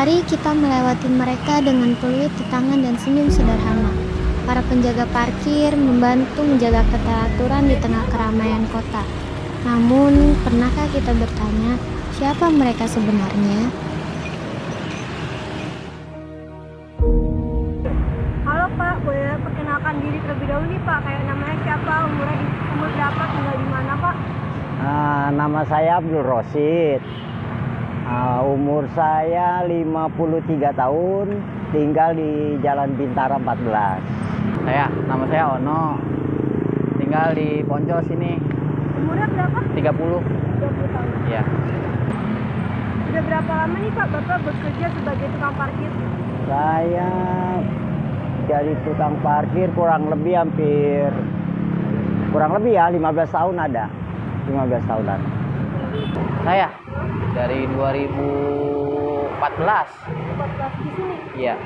hari kita melewati mereka dengan peluit di tangan dan senyum sederhana. Para penjaga parkir membantu menjaga keteraturan di tengah keramaian kota. Namun, pernahkah kita bertanya, siapa mereka sebenarnya? Halo Pak, boleh perkenalkan diri terlebih dahulu nih Pak. Kayak namanya siapa, umur berapa, tinggal di mana Pak? Nama saya Abdul Rosid. Umur saya 53 tahun, tinggal di Jalan Bintara 14. Nama saya Ono, tinggal di Poncol sini. Umurnya berapa? 30. 20 tahun. Iya. Sudah berapa lama nih Pak Bapak bekerja sebagai tukang parkir? Saya jadi tukang parkir kurang lebih ya 15 tahun ada. 15 tahunan. Saya dari 2014. 14 di sini. Iya.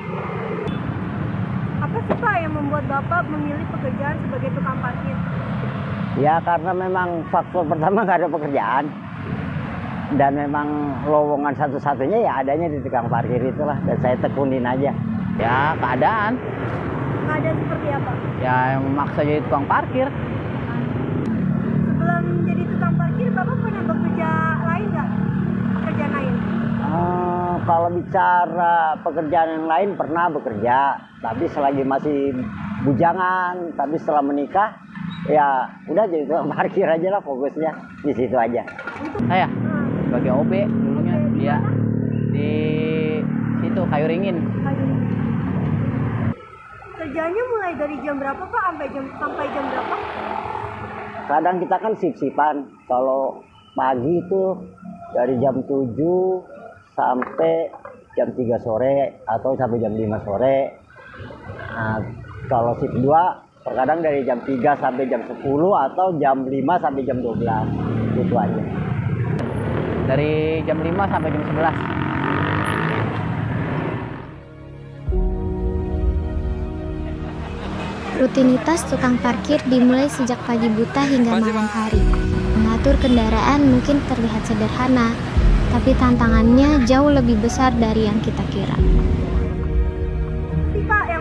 Apa sih Pak yang membuat Bapak memilih pekerjaan sebagai tukang parkir? Ya karena memang faktor pertama nggak ada pekerjaan. Dan memang lowongan satu-satunya ya adanya di tukang parkir itulah. Dan saya tekunin aja. Ya keadaan. Keadaan seperti apa? Ya yang memaksa jadi tukang parkir. Sebelum jadi tukang parkir, Bapak pernah bekerja lain nggak? Pekerjaan lain? Kalau bicara pekerjaan yang lain pernah bekerja, tapi selagi masih bujangan, tapi setelah menikah ya udah jadi tukang parkir aja lah, fokusnya di situ aja. Saya sebagai OB dulunya, dia di situ Kayu Ringin. Kerjanya mulai dari jam berapa Pak sampai jam berapa? Kadang kita kan sip-sipan, kalau pagi itu dari jam 7 sampai jam 3 sore atau sampai jam 5 sore. Kalau sip 2 terkadang dari jam 3 sampai jam 10 atau jam 5 sampai jam 12. Itu aja. Dari jam 5 sampai jam 11. Rutinitas tukang parkir dimulai sejak pagi buta hingga malam hari. Mengatur kendaraan mungkin terlihat sederhana, tapi tantangannya jauh lebih besar dari yang kita kira. Sih Pak, yang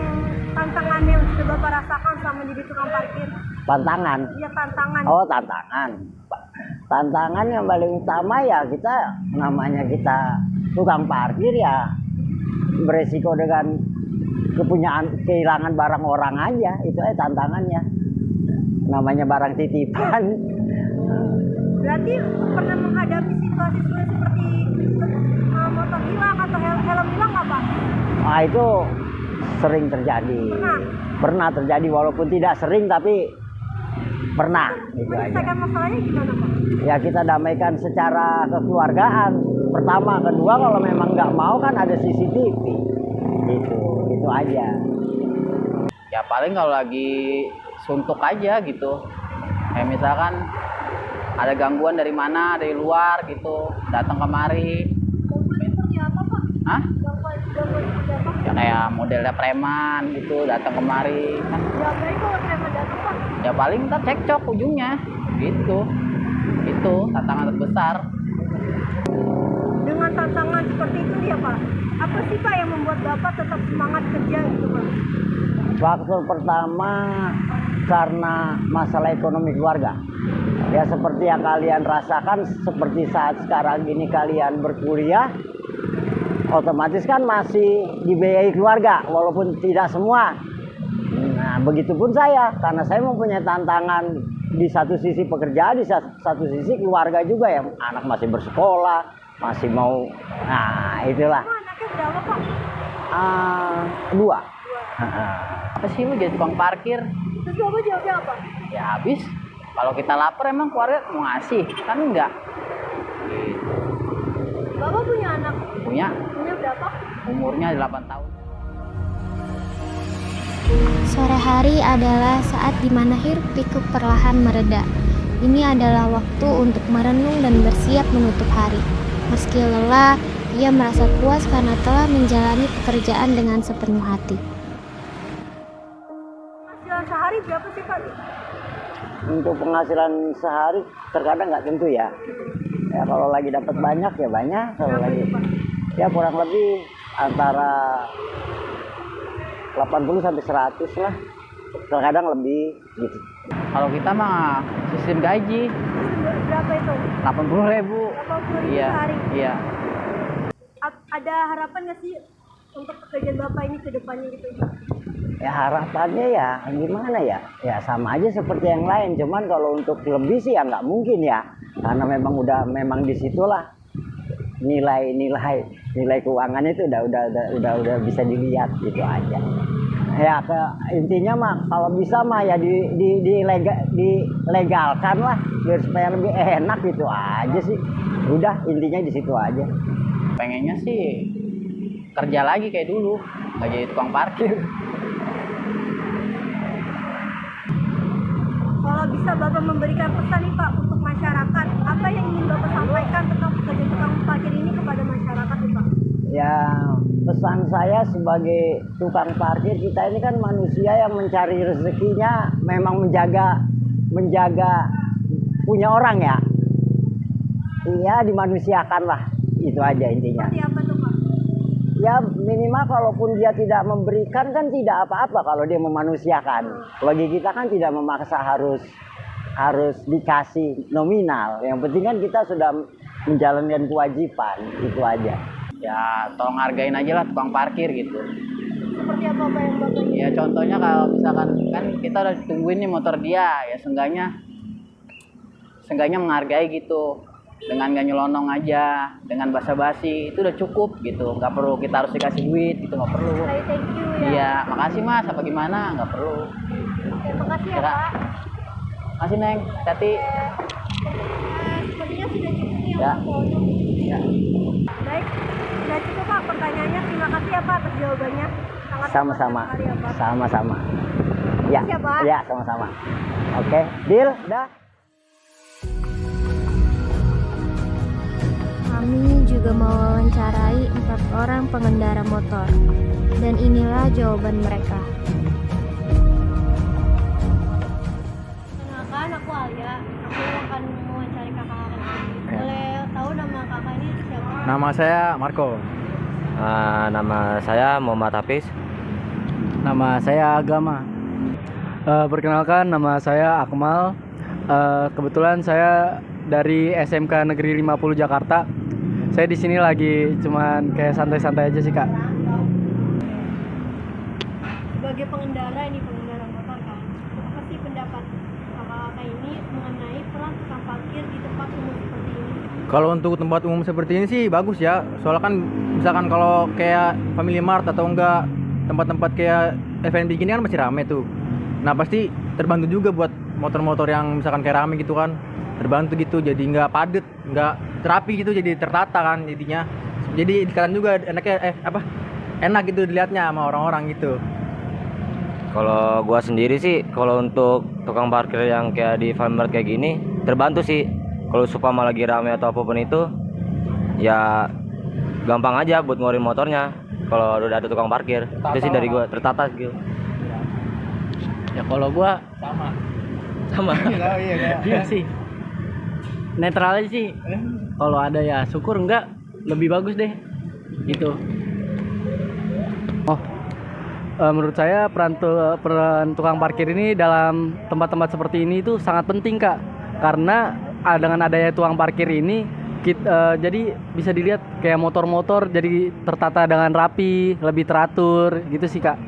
tantangan yang sudah Bapak rasakan selama jadi tukang parkir? Tantangan. Ya tantangan. Oh, tantangan. Tantangan yang paling utama ya namanya kita tukang parkir ya beresiko dengan kehilangan barang orang aja, itu aja tantangannya. Namanya barang titipan. Berarti pernah menghadapi situasi sulit seperti motor hilang atau helm hilang nggak Pak? Itu sering terjadi. Pernah terjadi walaupun tidak sering tapi pernah. Itu aja. Menyelesaikan masalahnya gimana Pak? Ya kita damaikan secara kekeluargaan. Pertama, kedua kalau memang nggak mau kan ada CCTV. Itu aja. Ya paling kalau lagi suntuk aja gitu. Kayak misalkan ada gangguan dari mana, dari luar gitu, datang kemari. Gangguan seperti apa Pak? Hah? Gangguan seperti apa? Ya kayak modelnya preman gitu, datang kemari kan. Ya baik kalau preman datang Pak. Ya paling ntar cekcok ujungnya gitu. Itu tantangan terbesar. Dengan tantangan seperti itu ya Pak, apa sih Pak yang membuat Bapak tetap semangat kerja gitu Pak? Faktor pertama karena masalah ekonomi keluarga. Ya seperti yang kalian rasakan, seperti saat sekarang ini kalian berkuliah, otomatis kan masih dibiayai keluarga, walaupun tidak semua. Nah, begitupun saya, karena saya mempunyai tantangan di satu sisi pekerjaan, di satu sisi keluarga juga yang anak masih bersekolah, masih mau, nah itulah. Anaknya berapa Pak? Dua. Apa sih lu jadi tukang parkir? Terus Bapak jawabnya apa? Ya habis. Kalau kita lapar emang keluarga mau ngasih? Kan enggak. Gitu. Bapak punya anak? Punya. Punya berapa? Umurnya 8 tahun. Sore hari adalah saat di mana hiruk pikuk perlahan mereda. Ini adalah waktu untuk merenung dan bersiap menutup hari. Meski lelah, ia merasa puas karena telah menjalani pekerjaan dengan sepenuh hati. Penghasilan sehari berapa sih Pak? Untuk penghasilan sehari terkadang nggak tentu ya. Ya kalau lagi dapat banyak ya banyak, kalau lagi ya kurang lebih antara 80 sampai 100 lah. Terkadang lebih gitu. Kalau kita mah sistem gaji Berapa itu? 80.000. 80.000 Iya, sehari. iya. Ada harapan nggak sih untuk pekerjaan Bapak ini ke depannya gitu? Ya harapannya ya gimana ya? Ya sama aja seperti yang lain. Cuman kalau untuk lebih sih ya nggak mungkin ya. Karena memang disitulah nilai keuangannya itu udah bisa dilihat gitu aja. Ya intinya mah kalau bisa mah ya dilegalkan lah biar supaya lebih enak gitu aja sih. Udah intinya di situ aja. Pengennya sih kerja lagi kayak dulu, nggak jadi tukang parkir. Kalau bisa Bapak memberikan pesan nih Pak untuk masyarakat, apa yang ingin Bapak sampaikan tentang pekerjaan tukang parkir ini kepada masyarakat nih Pak? Ya pesan saya sebagai tukang parkir, kita ini kan manusia yang mencari rezekinya memang menjaga punya orang ya. Iya dimanusiakan lah, itu aja intinya. Seperti apa tuh Pak? Ya minimal kalaupun dia tidak memberikan kan tidak apa-apa kalau dia memanusiakan. Bagi kita kan tidak memaksa harus dikasih nominal. Yang penting kan kita sudah menjalankan kewajiban, itu aja. Ya tolong hargain aja lah tukang parkir gitu. Seperti apa Pak yang Bapak ingin? Ya contohnya kalau misalkan kan kita udah tungguin nih motor dia, ya seenggaknya menghargai gitu. Dengan gak nyelonong aja, dengan basa-basi itu udah cukup gitu. Nggak perlu kita harus dikasih duit gitu, nggak perlu. Say thank you ya. Iya, makasih mas, apa gimana, nggak perlu. Oke, makasih ya Ya, Kak. Pak. Makasih Neng, hati. Sepertinya sudah cukup nih Ya. untuk foto. Ya. Baik, sudah cukup Pak pertanyaannya. Terima kasih ya Pak atas jawabannya. Sangat Sama-sama. sekali ya Pak. Sama-sama. Ya, Makasih ya, Pak. ya sama-sama. Oke, deal, dah. Kami juga mewawancarai 4 orang pengendara motor, dan inilah jawaban mereka. Kenalkan, aku Alia. Aku akan mewawancari kakak-kakak. Boleh tahu nama kakak ini siapa? Nama saya Marco. Nama saya Muhammad Hafiz. Nama saya Agama. Perkenalkan, nama saya Akmal. Kebetulan saya dari SMK Negeri 50 Jakarta. Saya di sini lagi cuman kayak santai-santai aja sih Kak. Sebagai pengendara motor kan, apa sih pendapat kakak-kakak ini mengenai peran tukang parkir di tempat umum seperti ini? Kalau untuk tempat umum seperti ini sih bagus ya. Soalnya kan misalkan kalau kayak Family Mart atau enggak tempat-tempat kayak F&B gini kan masih rame tuh. Nah pasti terbantu juga buat motor-motor yang misalkan kayak rame gitu kan. Terbantu gitu, jadi nggak padet, nggak terapi gitu, jadi tertata kan jadinya. Jadi dikatakan juga enak gitu dilihatnya sama orang-orang gitu. Kalau gua sendiri sih, kalau untuk tukang parkir yang kayak di Family Mart kayak gini, terbantu sih. Kalau supaya lagi rame atau apapun itu, ya gampang aja buat ngeluarin motornya. Kalau udah ada tukang parkir, itu sih dari gua tertata gitu. Ya kalau gua sama. Iya sih. Netral aja sih. Kalau ada ya syukur, enggak lebih bagus deh. Gitu. Menurut saya peran tukang parkir ini dalam tempat-tempat seperti ini itu sangat penting Kak. Karena dengan adanya tukang parkir ini jadi bisa dilihat kayak motor-motor jadi tertata dengan rapi, lebih teratur gitu sih Kak.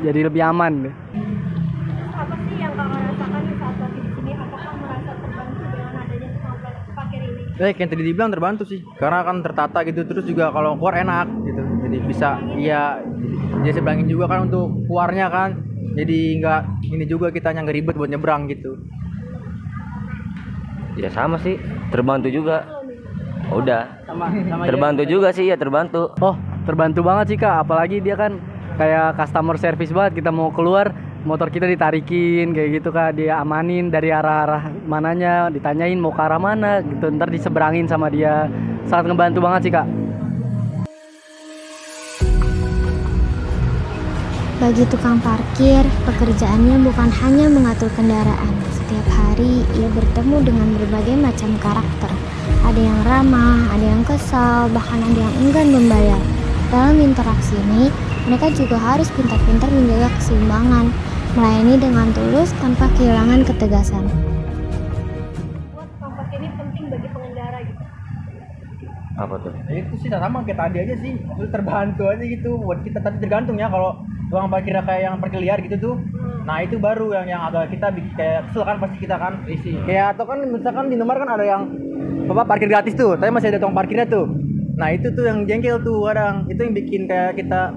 Jadi lebih aman. Apa sih yang kakak rasakan di saat lagi di sini? Apakah merasa terbantu dengan adanya tukang parkir ini? Yang tadi dibilang terbantu sih, karena kan tertata gitu, terus juga kalau keluar enak gitu, jadi bisa dia seberangin juga kan untuk keluarnya kan, jadi nggak ini juga kitanya nggak ribet buat nyebrang gitu. Ya sama sih, terbantu juga. Udah, Sama terbantu juga sih ya terbantu. Oh, terbantu banget sih Kak, apalagi dia kan kayak customer service banget, kita mau keluar motor kita ditarikin kayak gitu Kak, dia amanin dari arah mananya, ditanyain mau ke arah mana gitu, ntar diseberangin sama dia. Sangat ngebantu banget sih Kak. Bagi tukang parkir, pekerjaannya bukan hanya mengatur kendaraan. Setiap hari ia bertemu dengan berbagai macam karakter. Ada yang ramah, ada yang kesal, bahkan ada yang enggan membayar. Dalam interaksi ini, mereka juga harus pintar-pintar menjaga keseimbangan, melayani dengan tulus tanpa kehilangan ketegasan. Buat tukang parkir ini penting bagi pengendara gitu. Apa tuh? Ya itu sih sama kayak tadi aja sih, maksudnya terbantu aja gitu buat kita, tapi tergantung ya kalau tukang parkir kayak yang parkir liar gitu tuh. Nah itu baru yang agak kita kayak kesel kan pasti kita kan isi. Kayak atau kan misalkan di nomor kan ada yang parkir gratis tuh, tapi masih ada tukang parkirnya tuh. Nah itu tuh yang jengkel tuh kadang, itu yang bikin kayak kita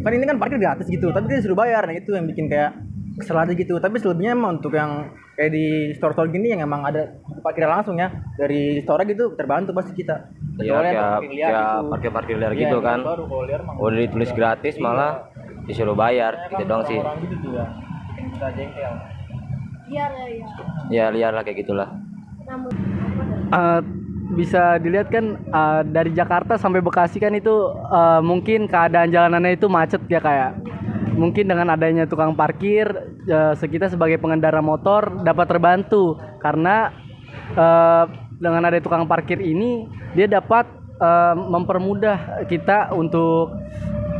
kan ini kan parkir gratis gitu, tapi dia disuruh bayar. Nah itu yang bikin kayak kesel aja gitu. Tapi selebihnya emang untuk yang kayak di store-store gini yang emang ada parkir langsung ya dari store gitu terbantu pasti kita. Iya, kayak parkir liar gitu kan. Udah ditulis gratis malah disuruh bayar gitu doang sih. Orang gitu tuh ya, bikin kita jengkel. Biar ya. Ya liar lah kayak gitulah. Namun Bisa dilihat kan dari Jakarta sampai Bekasi kan itu mungkin keadaan jalanannya itu macet ya, kayak mungkin dengan adanya tukang parkir kita sebagai pengendara motor dapat terbantu karena dengan adanya tukang parkir ini dia dapat mempermudah kita untuk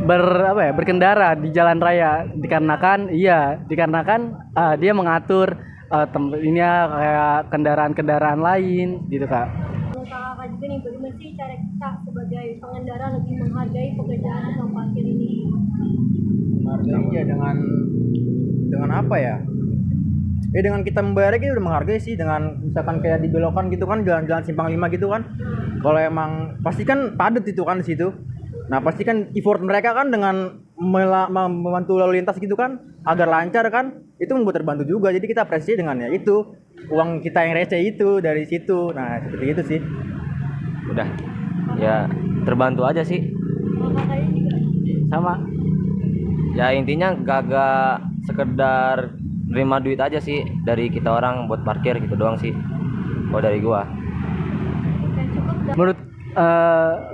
berkendara di jalan raya dikarenakan dia mengatur ini ya kayak kendaraan-kendaraan lain gitu Kak. menurut kakak juga nih, bagaimana sih cara kita sebagai pengendara lebih menghargai pekerjaan tukang parkir ini? Menghargai ya dengan apa ya? Dengan kita membayar kita udah menghargai sih, dengan misalkan kayak dibelokan gitu kan, jalan-jalan simpang 5 gitu kan. Kalau emang pasti kan padat itu kan di situ. Nah, pasti kan effort mereka kan dengan membantu lalu lintas gitu kan agar lancar kan, itu membuat terbantu juga. Jadi kita apresiasi dengan ya itu uang kita yang receh itu dari situ. Nah, seperti itu sih. Udah. Ya terbantu aja sih. Kalau kakaknya juga Sama. Ya intinya kagak sekedar nerima duit aja sih dari kita orang buat parkir gitu doang sih. Kalau dari gua. yang cukup dan Menurut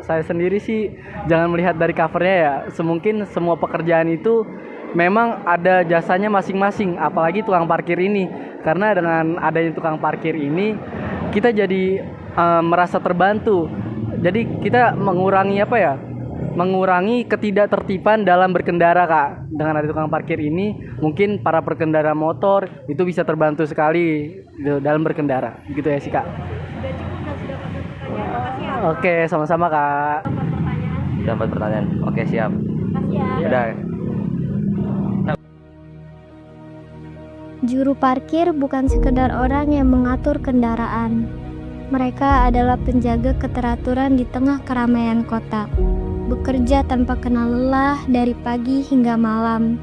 saya sendiri sih jangan melihat dari covernya ya. Semungkin semua pekerjaan itu memang ada jasanya masing-masing, apalagi tukang parkir ini. Karena dengan adanya tukang parkir ini kita jadi merasa terbantu. Jadi kita mengurangi ketidaktertiban dalam berkendara Kak. Dengan ada tukang parkir ini mungkin para pengendara motor itu bisa terbantu sekali dalam berkendara. Gitu ya sih Kak. sudah cukup dan sudah dapat pertanyaan. Makasih ya. Oke, sama-sama Kak. Dapat pertanyaan. Dapat pertanyaan. Oke, siap. Makasih ya. Udah. Juru parkir bukan sekedar orang yang mengatur kendaraan. Mereka adalah penjaga keteraturan di tengah keramaian kota. Bekerja tanpa kenal lelah dari pagi hingga malam.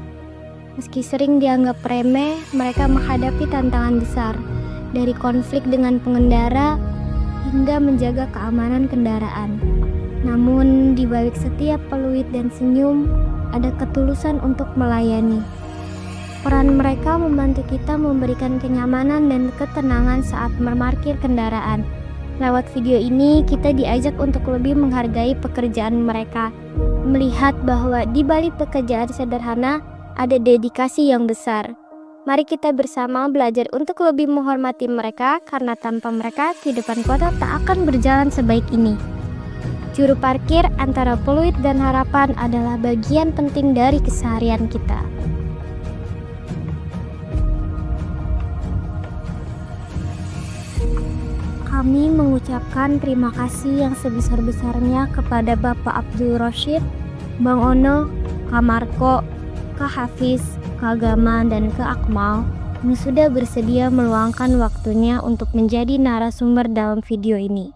Meski sering dianggap remeh, mereka menghadapi tantangan besar, dari konflik dengan pengendara hingga menjaga keamanan kendaraan. Namun, di balik setiap peluit dan senyum, ada ketulusan untuk melayani. Peran mereka membantu kita memberikan kenyamanan dan ketenangan saat memarkir kendaraan. Lewat video ini, kita diajak untuk lebih menghargai pekerjaan mereka, melihat bahwa di balik pekerjaan sederhana ada dedikasi yang besar. Mari kita bersama belajar untuk lebih menghormati mereka, karena tanpa mereka kehidupan kota tak akan berjalan sebaik ini. Juru parkir antara peluit dan harapan adalah bagian penting dari keseharian kita. Kami mengucapkan terima kasih yang sebesar-besarnya kepada Bapak Abdul Rosyid, Bang Ono, Kak Marco, Kak Hafiz, Kak Gaman, dan Kak Akmal yang sudah bersedia meluangkan waktunya untuk menjadi narasumber dalam video ini.